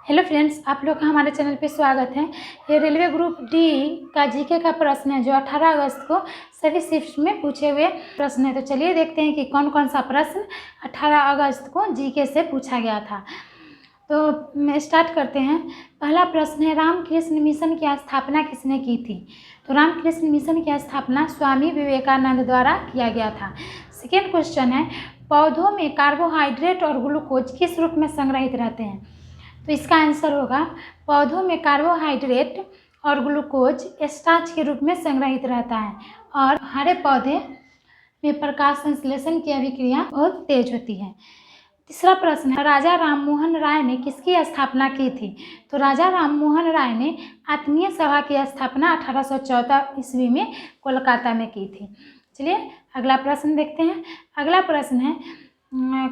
Hello friends, आप लोग का हमारे चैनल पे स्वागत है। ये रेलवे ग्रुप डी का जीके का प्रश्न है जो 18 अगस्त को सभी शिफ्ट में पूछे हुए प्रश्न है। तो चलिए देखते हैं कि कौन कौन सा प्रश्न 18 अगस्त को जीके से पूछा गया था। तो स्टार्ट करते हैं। पहला प्रश्न है, रामकृष्ण मिशन की स्थापना किसने की थी? तो रामकृष्ण मिशन की स्थापना स्वामी विवेकानंद द्वारा किया गया था। सेकेंड क्वेश्चन है, पौधों में कार्बोहाइड्रेट और ग्लूकोज किस रूप में संग्रहित रहते हैं? तो इसका आंसर होगा, पौधों में कार्बोहाइड्रेट और ग्लूकोज स्टार्च के रूप में संग्रहित रहता है और हरे पौधे में प्रकाश संश्लेषण की अभिक्रिया बहुत तेज होती है। तीसरा प्रश्न है, राजा राममोहन राय ने किसकी स्थापना की थी? तो राजा राममोहन राय ने आत्मीय सभा की स्थापना 1814 ईस्वी में कोलकाता में की थी। चलिए अगला प्रश्न देखते हैं। अगला प्रश्न है,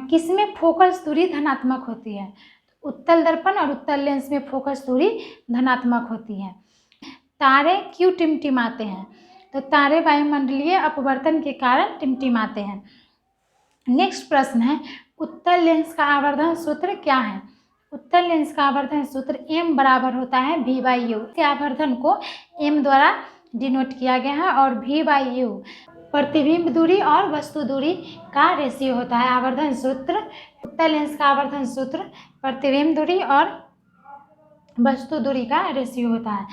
किसमें फोकस दूरी धनात्मक होती है? उत्तल दर्पण और उत्तल लेंस में फोकस दूरी धनात्मक होती है। तारे क्यों टिमटिमाते हैं? तो तारे वायुमंडलीय अपवर्तन के कारण टिमटिमाते हैं। नेक्स्ट प्रश्न है, उत्तल लेंस का आवर्धन सूत्र क्या है? उत्तल लेंस का आवर्धन सूत्र m बराबर होता है v/u। के आवर्धन को m द्वारा डिनोट किया गया है और v/u प्रतिबिंब दूरी और वस्तु दूरी का रेशियो होता है। आवर्धन सूत्र, उत्तल लेंस का आवर्धन सूत्र प्रतिबिंब दूरी और वस्तु दूरी का रेशियो होता है।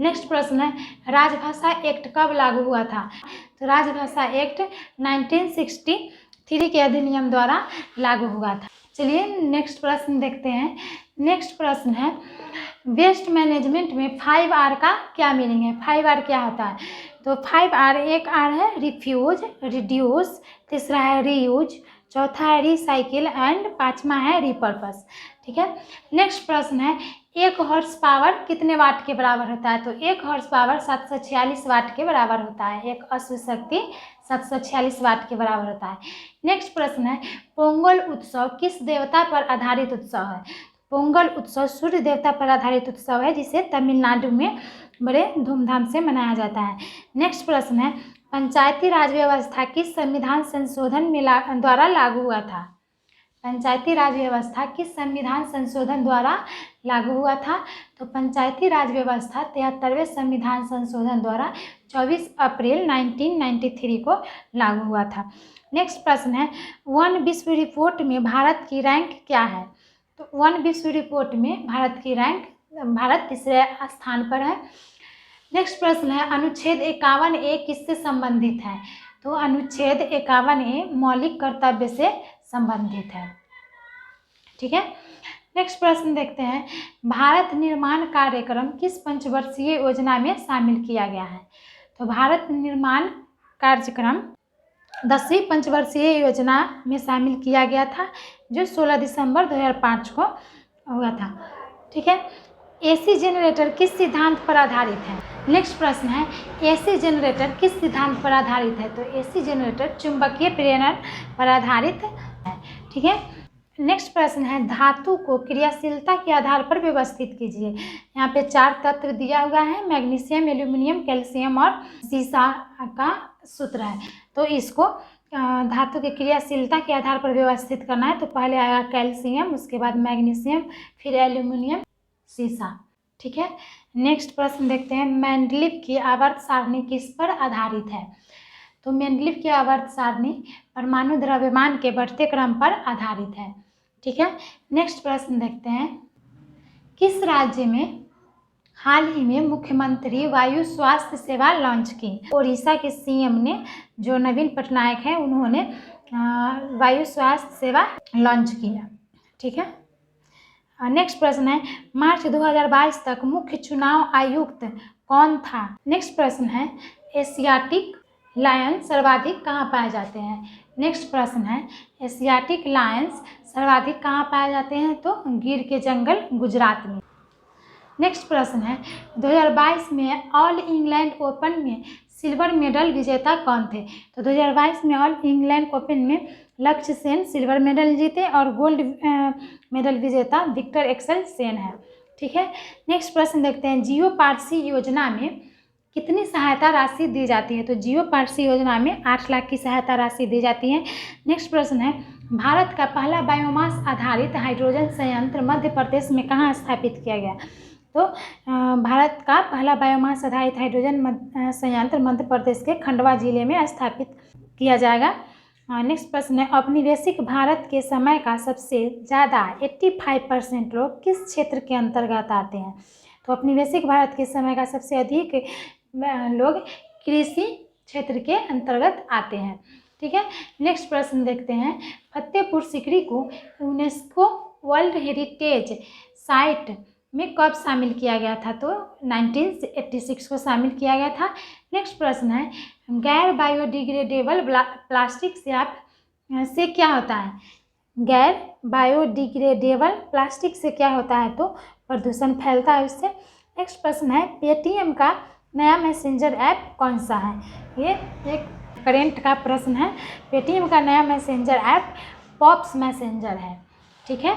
नेक्स्ट प्रश्न है, राजभाषा एक्ट कब लागू हुआ था? तो राजभाषा एक्ट 1963 के अधिनियम द्वारा लागू हुआ था। चलिए नेक्स्ट प्रश्न देखते हैं। नेक्स्ट प्रश्न है, वेस्ट मैनेजमेंट में 5R का क्या मीनिंग है? 5R क्या होता है? तो 5R, एक R है रिफ्यूज, रिड्यूस, तीसरा है रीयूज, चौथा है रिसाइकिल एंड पांचवा है रिपर्पस। ठीक है। नेक्स्ट प्रश्न है, 1 हॉर्स पावर कितने वाट के बराबर होता है? तो 1 हॉर्स पावर 746 वाट के बराबर होता है। एक अश्व शक्ति 746 वाट के बराबर होता है। नेक्स्ट प्रश्न है, पोंगल उत्सव किस देवता पर आधारित उत्सव है? पोंगल उत्सव सूर्य देवता पर आधारित उत्सव है जिसे तमिलनाडु में बड़े धूमधाम से मनाया जाता है। नेक्स्ट प्रश्न है, पंचायती राज व्यवस्था किस संविधान संशोधन में द्वारा लागू हुआ था? पंचायती राज व्यवस्था किस संविधान संशोधन द्वारा लागू हुआ था? तो पंचायती राज व्यवस्था 73वें संविधान संशोधन द्वारा 24 अप्रैल 1993 को लागू हुआ था। नेक्स्ट प्रश्न है, वन विश्व रिपोर्ट में भारत की रैंक क्या है? तो वन विश्व रिपोर्ट में भारत की रैंक, भारत तीसरे स्थान पर है। नेक्स्ट प्रश्न है, अनुच्छेद 51A किससे संबंधित है? तो अनुच्छेद 51A मौलिक कर्तव्य से संबंधित है। ठीक है। नेक्स्ट प्रश्न देखते हैं, भारत निर्माण कार्यक्रम किस पंचवर्षीय योजना में शामिल किया गया है? तो भारत निर्माण कार्यक्रम 10वीं पंचवर्षीय योजना में शामिल किया गया था जो 16 दिसंबर 2005 को हुआ था। ठीक है। AC जनरेटर किस सिद्धांत पर आधारित है? नेक्स्ट प्रश्न है, AC जनरेटर किस सिद्धांत पर आधारित है? तो AC जनरेटर चुंबकीय प्रेरण पर आधारित है। ठीक है। नेक्स्ट प्रश्न है, धातु को क्रियाशीलता के आधार पर व्यवस्थित कीजिए। यहाँ पे 4 तत्व दिया हुआ है, मैग्नीशियम, एल्यूमिनियम, कैल्शियम और सीसा का सूत्र है। तो इसको धातु की क्रियाशीलता के आधार पर व्यवस्थित करना है। तो पहले आएगा कैल्शियम, उसके बाद मैग्नीशियम, फिर एल्यूमिनियम, सीसा। ठीक है। नेक्स्ट प्रश्न देखते हैं, मेंडलीव की आवर्त सारणी किस पर आधारित है? तो मेंडलीव की आवर्त सारणी परमाणु द्रव्यमान के बढ़ते क्रम पर आधारित है। ठीक है। नेक्स्ट प्रश्न देखते हैं, किस राज्य में हाल ही में मुख्यमंत्री वायु स्वास्थ्य सेवा लॉन्च की? ओडिशा के CM ने, जो नवीन पटनायक हैं, उन्होंने वायु स्वास्थ्य सेवा लॉन्च किया। ठीक है। नेक्स्ट प्रश्न है, मार्च 2022 तक मुख्य चुनाव आयुक्त कौन था? नेक्स्ट प्रश्न है, एशियाटिक लायन सर्वाधिक कहाँ पाए जाते हैं? नेक्स्ट प्रश्न है, एशियाटिक लायंस सर्वाधिक कहाँ पाए जाते हैं? तो गिर के जंगल, गुजरात में। नेक्स्ट प्रश्न है, 2022 में ऑल इंग्लैंड ओपन में सिल्वर मेडल विजेता कौन थे? तो 2022 में ऑल इंग्लैंड ओपन में लक्ष्य सेन सिल्वर मेडल जीते और गोल्ड मेडल विजेता विक्टर एक्सेल सेन है। ठीक है। नेक्स्ट प्रश्न देखते हैं, जियो पारसी योजना में कितनी सहायता राशि दी जाती है? तो जियो पारसी योजना में 8 लाख की सहायता राशि दी जाती है। नेक्स्ट प्रश्न है, भारत का पहला बायोमास आधारित हाइड्रोजन संयंत्र मध्य प्रदेश में कहाँ स्थापित किया गया? तो भारत का पहला बायोमास आधारित हाइड्रोजन संयंत्र मध्य प्रदेश के खंडवा जिले में स्थापित किया जाएगा। नेक्स्ट प्रश्न है, औपनिवेशिक भारत के समय का सबसे ज़्यादा 85% लोग किस क्षेत्र के अंतर्गत आते हैं? तो औपनिवेशिक भारत के समय का सबसे अधिक लोग कृषि क्षेत्र के अंतर्गत आते हैं। ठीक है, नेक्स्ट प्रश्न देखते हैं, फतेहपुर सीकरी को यूनेस्को वर्ल्ड हेरिटेज साइट में कब शामिल किया गया था? तो 1986 को शामिल किया गया था। नेक्स्ट प्रश्न है, गैर बायोडिग्रेडेबल प्लास्टिक से क्या होता है? गैर बायोडिग्रेडेबल प्लास्टिक से क्या होता है? तो प्रदूषण फैलता है उससे। नेक्स्ट प्रश्न है, पेटीएम का नया मैसेंजर ऐप कौन सा है? ये एक करेंट का प्रश्न है। पेटीएम का नया मैसेंजर ऐप पॉप्स मैसेंजर है। ठीक है,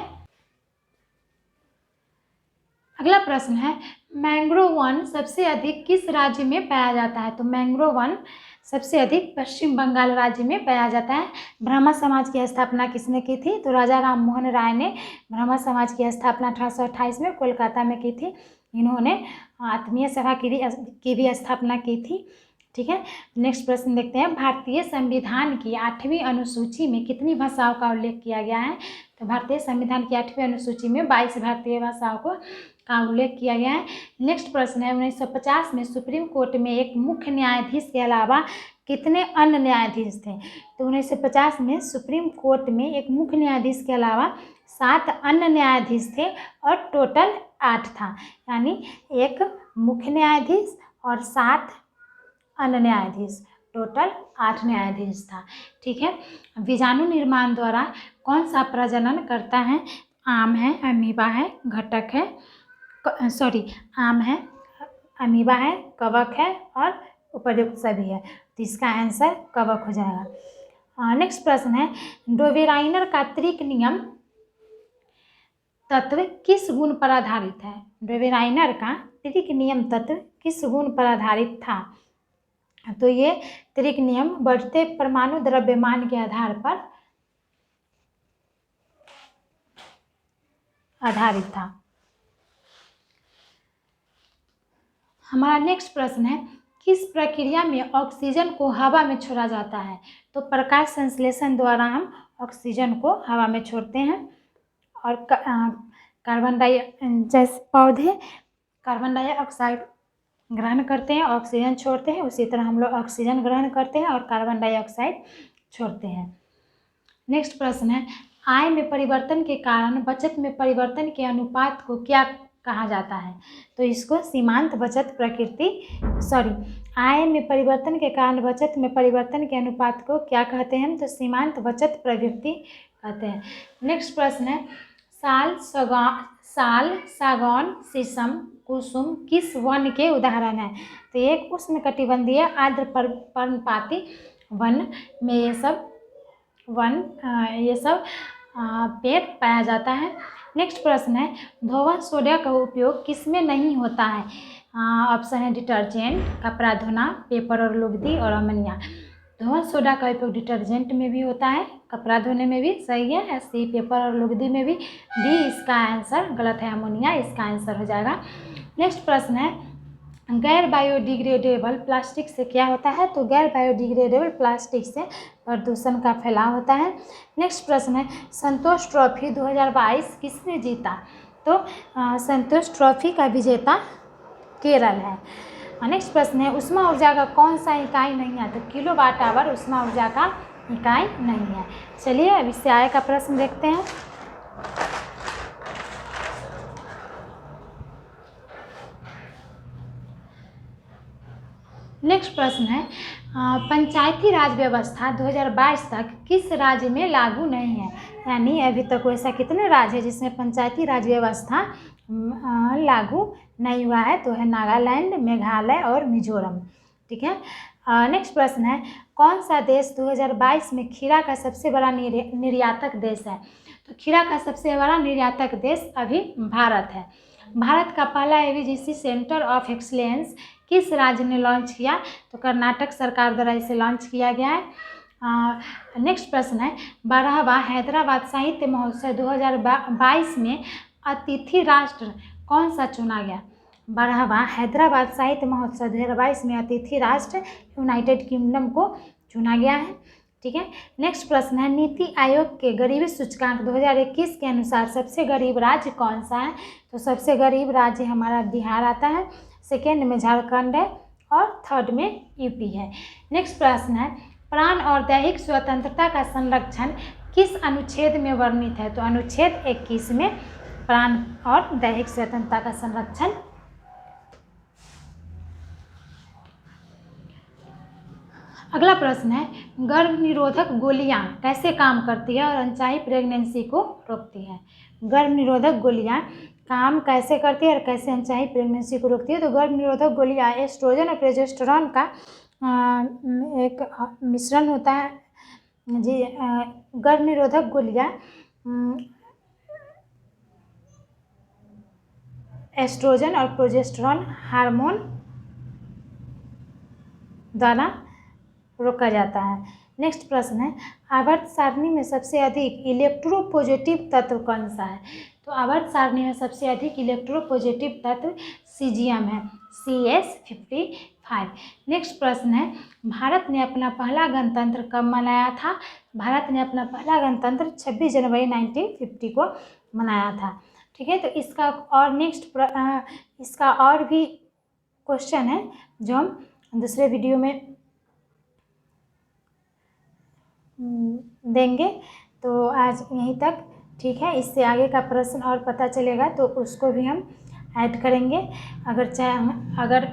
अगला प्रश्न है, मैंग्रोव वन सबसे अधिक किस राज्य में पाया जाता है? तो मैंग्रोव वन सबसे अधिक पश्चिम बंगाल राज्य में पाया जाता है। ब्रह्मा समाज की स्थापना किसने की थी? तो राजा राम मोहन राय ने ब्रह्मा समाज की स्थापना 1828 में कोलकाता में की थी। इन्होंने आत्मीय सभा की भी स्थापना की थी। ठीक है, नेक्स्ट प्रश्न देखते हैं, भारतीय संविधान की 8वीं अनुसूची में कितनी भाषाओं का उल्लेख किया गया है? तो भारतीय संविधान की 8वीं अनुसूची में 22 भारतीय भाषाओं का उल्लेख किया गया है। नेक्स्ट प्रश्न है, 1950 में सुप्रीम कोर्ट में एक मुख्य न्यायाधीश के अलावा कितने अन्य न्यायाधीश थे? तो 1950 में सुप्रीम कोर्ट में एक मुख्य न्यायाधीश के अलावा 7 अन्य न्यायाधीश थे और टोटल 8 था, यानी एक मुख्य न्यायाधीश और 7 अन्य न्यायाधीश, टोटल 8 न्यायाधीश था। ठीक है, बीजाणु निर्माण द्वारा कौन सा प्रजनन करता है? आम है, अमीबा है, घटक है, आम है, अमीबा है, कवक है और उपर्युक्त सभी है। तो इसका आंसर कवक हो जाएगा। नेक्स्ट प्रश्न है, डोबेराइनर का त्रिक नियम तत्व किस गुण पर आधारित है? डोबेराइनर का त्रिक नियम तत्व किस गुण पर आधारित था? तो ये त्रिक नियम बढ़ते परमाणु द्रव्यमान के आधार पर आधारित था। हमारा नेक्स्ट प्रश्न है, किस प्रक्रिया में ऑक्सीजन को हवा में छोड़ा जाता है? तो प्रकाश संश्लेषण द्वारा हम ऑक्सीजन को हवा में छोड़ते हैं और जैसे पौधे कार्बन डाइऑक्साइड ग्रहण करते हैं, ऑक्सीजन छोड़ते हैं, उसी तरह हम लोग ऑक्सीजन ग्रहण करते हैं और कार्बन डाइऑक्साइड छोड़ते हैं। नेक्स्ट प्रश्न है, आय में परिवर्तन के कारण बचत में परिवर्तन के अनुपात को क्या कहा जाता है? तो इसको सीमांत बचत आय में परिवर्तन के कारण बचत में परिवर्तन के अनुपात को क्या कहते हैं? तो सीमांत बचत प्रवृत्ति कहते हैं। नेक्स्ट प्रश्न है, साल, सागौन, शीशम, कुसुम किस वन के उदाहरण है? तो एक उष्णकटिबंधीय आर्द्र पर्णपाती वन में ये सब पेड़ पाया जाता है। नेक्स्ट प्रश्न है, धोवन सोडा का उपयोग किसमें नहीं होता है? ऑप्शन है डिटर्जेंट, कपड़ा धोना, पेपर और लुगदी और अमोनिया। धोवन सोडा का उपयोग डिटर्जेंट में भी होता है, कपड़ा धोने में भी, सही है, सी पेपर और लुगदी में भी, डी इसका आंसर गलत है, अमोनिया इसका आंसर हो जाएगा। नेक्स्ट प्रश्न है, गैर बायोडिग्रेडेबल प्लास्टिक से क्या होता है? तो गैर बायोडिग्रेडेबल प्लास्टिक से प्रदूषण का फैलाव होता है। नेक्स्ट प्रश्न है, संतोष ट्रॉफी 2022 किसने जीता? तो संतोष ट्रॉफी का विजेता केरल है। नेक्स्ट प्रश्न है, ऊष्मा ऊर्जा का कौन सा इकाई नहीं है? तो किलोवाट आवर ऊष्मा ऊर्जा का इकाई नहीं है। चलिए अब इससे आगे का प्रश्न देखते हैं। नेक्स्ट प्रश्न है, पंचायती राज व्यवस्था 2022 तक किस राज्य में लागू नहीं है? यानी अभी तक ऐसा कितने राज्य है जिसमें पंचायती राज व्यवस्था लागू नहीं हुआ है? तो है नागालैंड, मेघालय और मिजोरम। ठीक है, नेक्स्ट प्रश्न है, कौन सा देश 2022 में खीरा का सबसे बड़ा निर्यातक देश है? तो खीरा का सबसे बड़ा निर्यातक देश अभी भारत है। भारत का पहला एवीजीसी सेंटर ऑफ एक्सीलेंस किस राज्य ने लॉन्च किया? तो कर्नाटक सरकार द्वारा इसे लॉन्च किया गया है। नेक्स्ट प्रश्न है 12वां हैदराबाद साहित्य महोत्सव 2022 में अतिथि राष्ट्र कौन सा चुना गया। 12वां हैदराबाद साहित्य महोत्सव 2022 में अतिथि राष्ट्र यूनाइटेड किंगडम को चुना गया है। ठीक है। नेक्स्ट प्रश्न है नीति आयोग के गरीबी सूचकांक 2021 के अनुसार सबसे गरीब राज्य कौन सा है। तो सबसे गरीब राज्य हमारा बिहार आता है, सेकेंड में झारखंड है और थर्ड में यूपी है। नेक्स्ट प्रश्न है प्राण और दैहिक स्वतंत्रता का संरक्षण किस अनुच्छेद में वर्णित है। तो अनुच्छेद 21 में प्राण और दैहिक स्वतंत्रता का संरक्षण। अगला प्रश्न है गर्भ निरोधक गोलियां कैसे काम करती है और अनचाही प्रेगनेंसी को रोकती है। गर्भ निरोधक गोलियां काम कैसे करती है और कैसे अनचाही प्रेगनेंसी को रोकती है। तो गर्भ निरोधक गोलियां एस्ट्रोजन और प्रोजेस्टेरॉन का एक मिश्रण होता है जी। गर्भ निरोधक गोलियां एस्ट्रोजन और प्रोजेस्टेरॉन हार्मोन द्वारा रोका जाता है। नेक्स्ट प्रश्न है आवर्त सारणी में सबसे अधिक इलेक्ट्रोपॉजिटिव तत्व कौन सा है। तो आवर्त सारणी में सबसे अधिक इलेक्ट्रोपॉजिटिव तत्व सीजियम है, CS55। नेक्स्ट प्रश्न है भारत ने अपना पहला गणतंत्र कब मनाया था। भारत ने अपना पहला गणतंत्र 26 जनवरी 1950 को मनाया था। ठीक है। तो इसका और इसका और भी क्वेश्चन है जो हम दूसरे वीडियो में देंगे। तो आज यहीं तक, ठीक है। इससे आगे का प्रश्न और पता चलेगा तो उसको भी हम ऐड करेंगे। अगर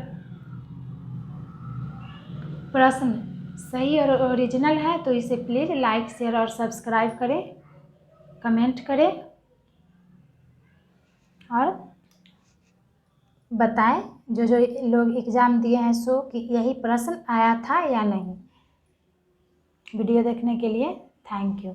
प्रश्न सही और ओरिजिनल है तो इसे प्लीज़ लाइक शेयर और सब्सक्राइब करें, कमेंट करें और बताएं जो लोग एग्ज़ाम दिए हैं सो कि यही प्रश्न आया था या नहीं। वीडियो देखने के लिए थैंक यू।